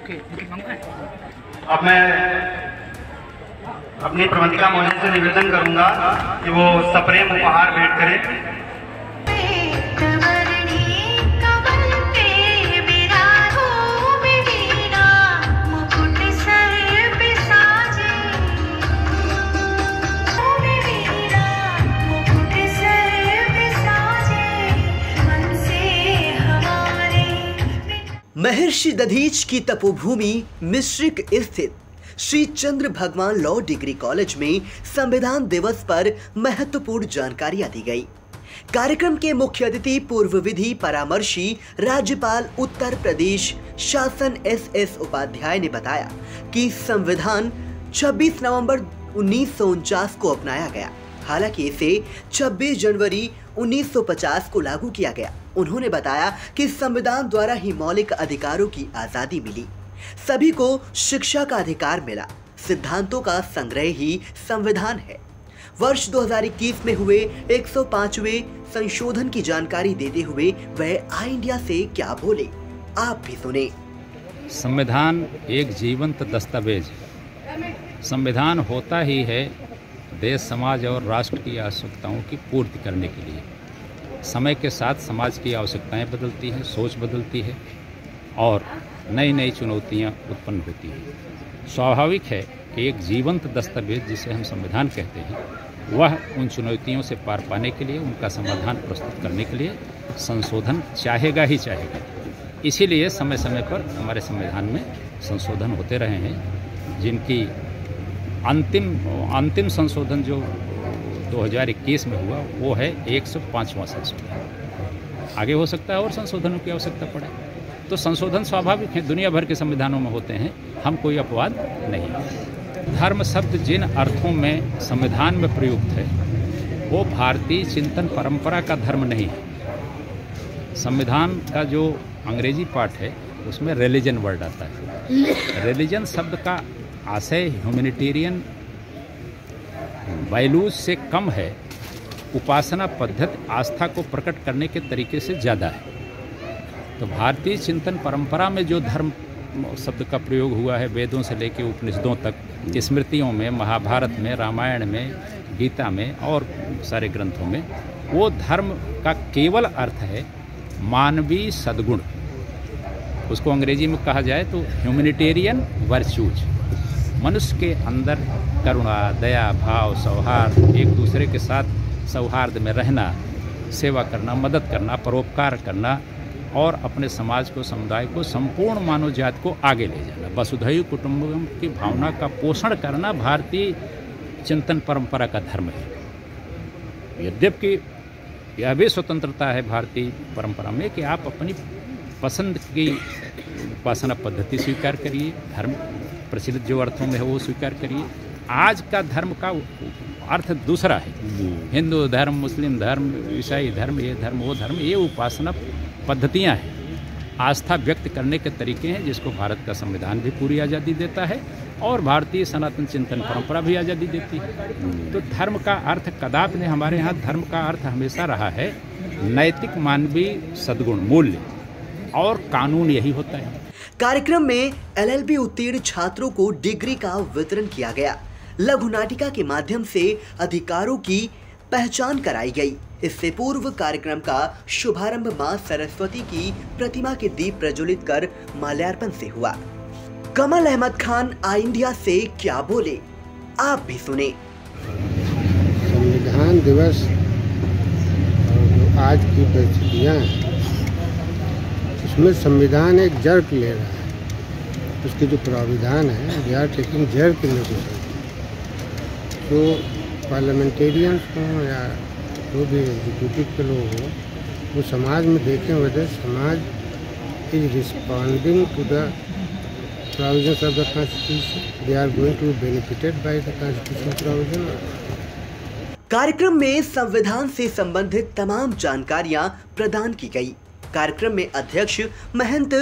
अब मैं अपनी प्रबंधिका महोदय से निवेदन करूंगा कि वो सप्रेम उपहार भेंट करें। महर्षि दधीच की तपोभूमि मिश्रिक स्थित श्री चंद्र भगवान लॉ डिग्री कॉलेज में संविधान दिवस पर महत्वपूर्ण जानकारियां दी गई। कार्यक्रम के मुख्य अतिथि पूर्व विधि परामर्शी राज्यपाल उत्तर प्रदेश शासन एस उपाध्याय ने बताया कि संविधान 26 नवंबर 1949 को अपनाया गया, हालांकि इसे 26 जनवरी 1950 को लागू किया गया। उन्होंने बताया कि संविधान द्वारा ही मौलिक अधिकारों की आजादी मिली, सभी को शिक्षा का अधिकार मिला, सिद्धांतों का संग्रह ही संविधान है। वर्ष 2021 में हुए 105वें संशोधन की जानकारी देते हुए वह आई इंडिया से क्या बोले, आप भी सुने। संविधान एक जीवंत दस्तावेज है। संविधान होता ही है देश, समाज और राष्ट्र की आवश्यकताओं की पूर्ति करने के लिए। समय के साथ समाज की आवश्यकताएं बदलती हैं, सोच बदलती है और नई नई चुनौतियां उत्पन्न होती हैं। स्वाभाविक है कि एक जीवंत दस्तावेज जिसे हम संविधान कहते हैं, वह उन चुनौतियों से पार पाने के लिए, उनका समाधान प्रस्तुत करने के लिए संशोधन चाहेगा ही चाहेगा। इसीलिए समय समय पर हमारे संविधान में संशोधन होते रहे हैं, जिनकी अंतिम संशोधन जो 2021 में हुआ वो है 105वां संशोधन। आगे हो सकता है और संशोधनों की आवश्यकता पड़े, तो संशोधन स्वाभाविक है, दुनिया भर के संविधानों में होते हैं, हम कोई अपवाद नहीं। धर्म शब्द जिन अर्थों में संविधान में प्रयुक्त है वो भारतीय चिंतन परंपरा का धर्म नहीं है। संविधान का जो अंग्रेजी पार्ट है उसमें रिलीजन वर्ड आता है। रिलीजन शब्द का आशय ह्यूमैनिटेरियन वैल्यूज से कम है, उपासना पद्धति आस्था को प्रकट करने के तरीके से ज़्यादा है। तो भारतीय चिंतन परंपरा में जो धर्म शब्द का प्रयोग हुआ है, वेदों से लेकर उपनिषदों तक, स्मृतियों में, महाभारत में, रामायण में, गीता में और सारे ग्रंथों में, वो धर्म का केवल अर्थ है मानवीय सद्गुण। उसको अंग्रेजी में कहा जाए तो ह्यूमैनिटेरियन वर्च्यूज। मनुष्य के अंदर करुणा, दया भाव, सौहार्द, एक दूसरे के साथ सौहार्द में रहना, सेवा करना, मदद करना, परोपकार करना और अपने समाज को, समुदाय को, संपूर्ण मानव जाति को आगे ले जाना, वसुधैव कुटुंबकम की भावना का पोषण करना भारतीय चिंतन परंपरा का धर्म है। यद्यपि यह भी स्वतंत्रता है भारतीय परंपरा में कि आप अपनी पसंद की उपासना पद्धति स्वीकार करिए, धर्म प्रचलित जो अर्थों में है वो स्वीकार करिए। आज का धर्म का अर्थ दूसरा है। हिंदू धर्म, मुस्लिम धर्म, ईसाई धर्म, ये धर्म, वो धर्म, ये उपासना पद्धतियां हैं, आस्था व्यक्त करने के तरीके हैं, जिसको भारत का संविधान भी पूरी आज़ादी देता है और भारतीय सनातन चिंतन परंपरा भी आज़ादी देती है। तो धर्म का अर्थ कदापि नहीं, हमारे यहाँ धर्म का अर्थ हमेशा रहा है नैतिक मानवीय सद्गुण, मूल्य और कानून, यही होता है। कार्यक्रम में LLB उत्तीर्ण छात्रों को डिग्री का वितरण किया गया। लघु नाटिका के माध्यम से अधिकारों की पहचान कराई गई। इससे पूर्व कार्यक्रम का शुभारंभ मां सरस्वती की प्रतिमा के दीप प्रज्वलित कर माल्यार्पण से हुआ। कमल अहमद खान आई इंडिया से क्या बोले, आप भी सुने। संविधान दिवस और आज की परिस्थितियाँ, इसमें संविधान एक जर्क ले रहा है। उसके जो प्राविधान है, वी आर टेकिंग जर्क इन तो पार्लियामेंटेरियंस हों या जो भी एग्जीक्यूटिव के लोग हों, वो समाज में देखें वजह समाज is responding to the provisions of the constitution, they are going to be benefited by the constitution provision. कार्यक्रम में संविधान से संबंधित तमाम जानकारियां प्रदान की गई। कार्यक्रम में अध्यक्ष महंत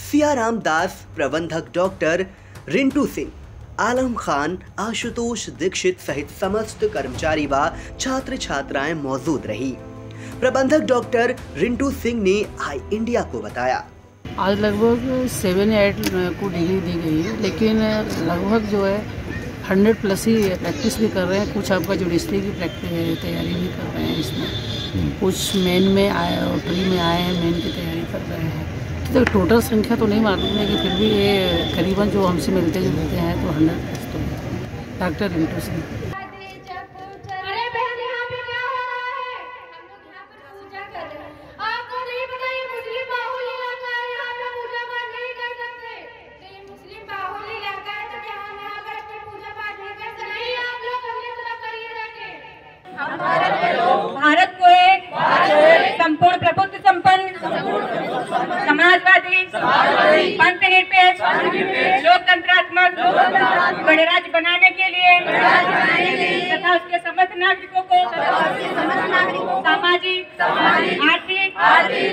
सियाराम दास, प्रबंधक डॉक्टर रिंटू सिंह, आलम खान, आशुतोष दीक्षित सहित समस्त कर्मचारी व छात्र छात्राएं मौजूद रही। प्रबंधक डॉक्टर रिंटू सिंह ने आई इंडिया को बताया, आज लगभग 7 या 8 को डिग्री दी गई है, लेकिन लगभग जो है 100+ ही प्रैक्टिस भी कर रहे हैं। कुछ आपका जुडिशरी की तैयारी भी कर रहे हैं इसमें, कुछ मेन में आए और प्री में आए हैं, मेन की तैयारी कर रहे हैं। तो टोटल संख्या तो नहीं मालूम है कि फिर भी ये करीबन जो हमसे मिलते जुलते हैं तो 100+ तो है। डॉक्टर रिंटू सिंह। भारत को एक संपूर्ण प्रभुत्व संपन्न, समाजवादी, पंथ निरपेक्ष, लोकतंत्रात्मक गणराज्य बनाने के लिए तथा उसके समस्त नागरिकों को सामाजिक, आर्थिक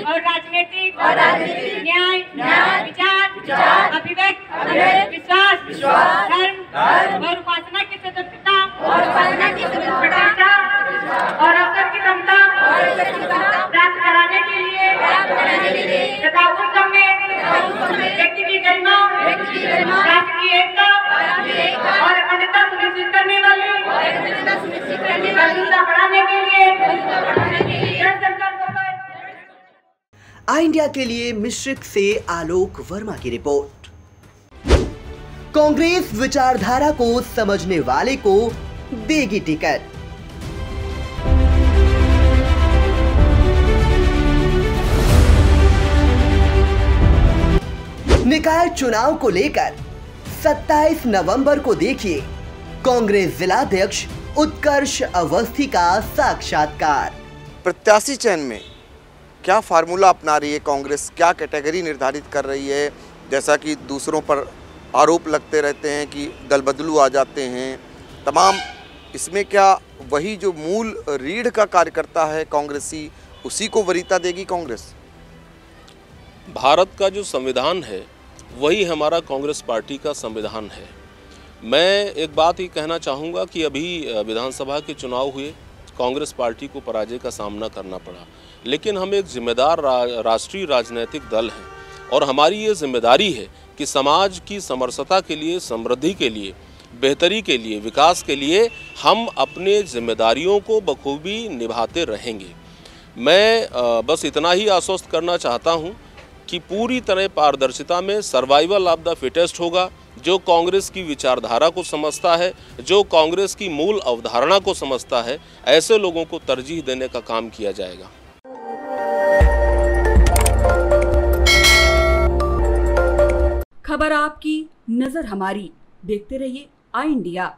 और राजनीतिक न्याय, विचार, अभिव्यक्ति, विश्वास, धर्म और उपासना की स्वतंत्रता और अवसर की क्षमता प्राप्त कराने के लिए तथा उस समय व्यक्ति की गरिमा, राष्ट्र की एकता और अखंडता सुनिश्चित करने वाले जागरूकता बढ़ाने के लिए जनसंपर्क होकर। आई इंडिया के लिए मिश्रिक से आलोक वर्मा की रिपोर्ट। कांग्रेस विचारधारा को समझने वाले को देगी टिकट। निकाय चुनाव को लेकर 27 नवंबर को देखिए कांग्रेस जिलाध्यक्ष उत्कर्ष अवस्थी का साक्षात्कार। प्रत्याशी चयन में क्या फार्मूला अपना रही है कांग्रेस, क्या कैटेगरी निर्धारित कर रही है? जैसा कि दूसरों पर आरोप लगते रहते हैं कि दल बदलू आ जाते हैं तमाम, इसमें क्या वही जो मूल रीढ़ का कार्यकर्ता है कांग्रेसी, उसी को वरीयता देगी कांग्रेस? भारत का जो संविधान है वही हमारा कांग्रेस पार्टी का संविधान है। मैं एक बात ही कहना चाहूँगा कि अभी विधानसभा के चुनाव हुए, कांग्रेस पार्टी को पराजय का सामना करना पड़ा, लेकिन हम एक जिम्मेदार राष्ट्रीय राजनीतिक दल हैं और हमारी ये जिम्मेदारी है कि समाज की समरसता के लिए, समृद्धि के लिए, बेहतरी के लिए, विकास के लिए हम अपने जिम्मेदारियों को बखूबी निभाते रहेंगे। मैं बस इतना ही आश्वस्त करना चाहता हूँ कि पूरी तरह पारदर्शिता में सर्वाइवल ऑफ द फिटेस्ट होगा। जो कांग्रेस की विचारधारा को समझता है, जो कांग्रेस की मूल अवधारणा को समझता है, ऐसे लोगों को तरजीह देने का काम किया जाएगा। खबर आपकी, नजर हमारी। देखते रहिए आई इंडिया।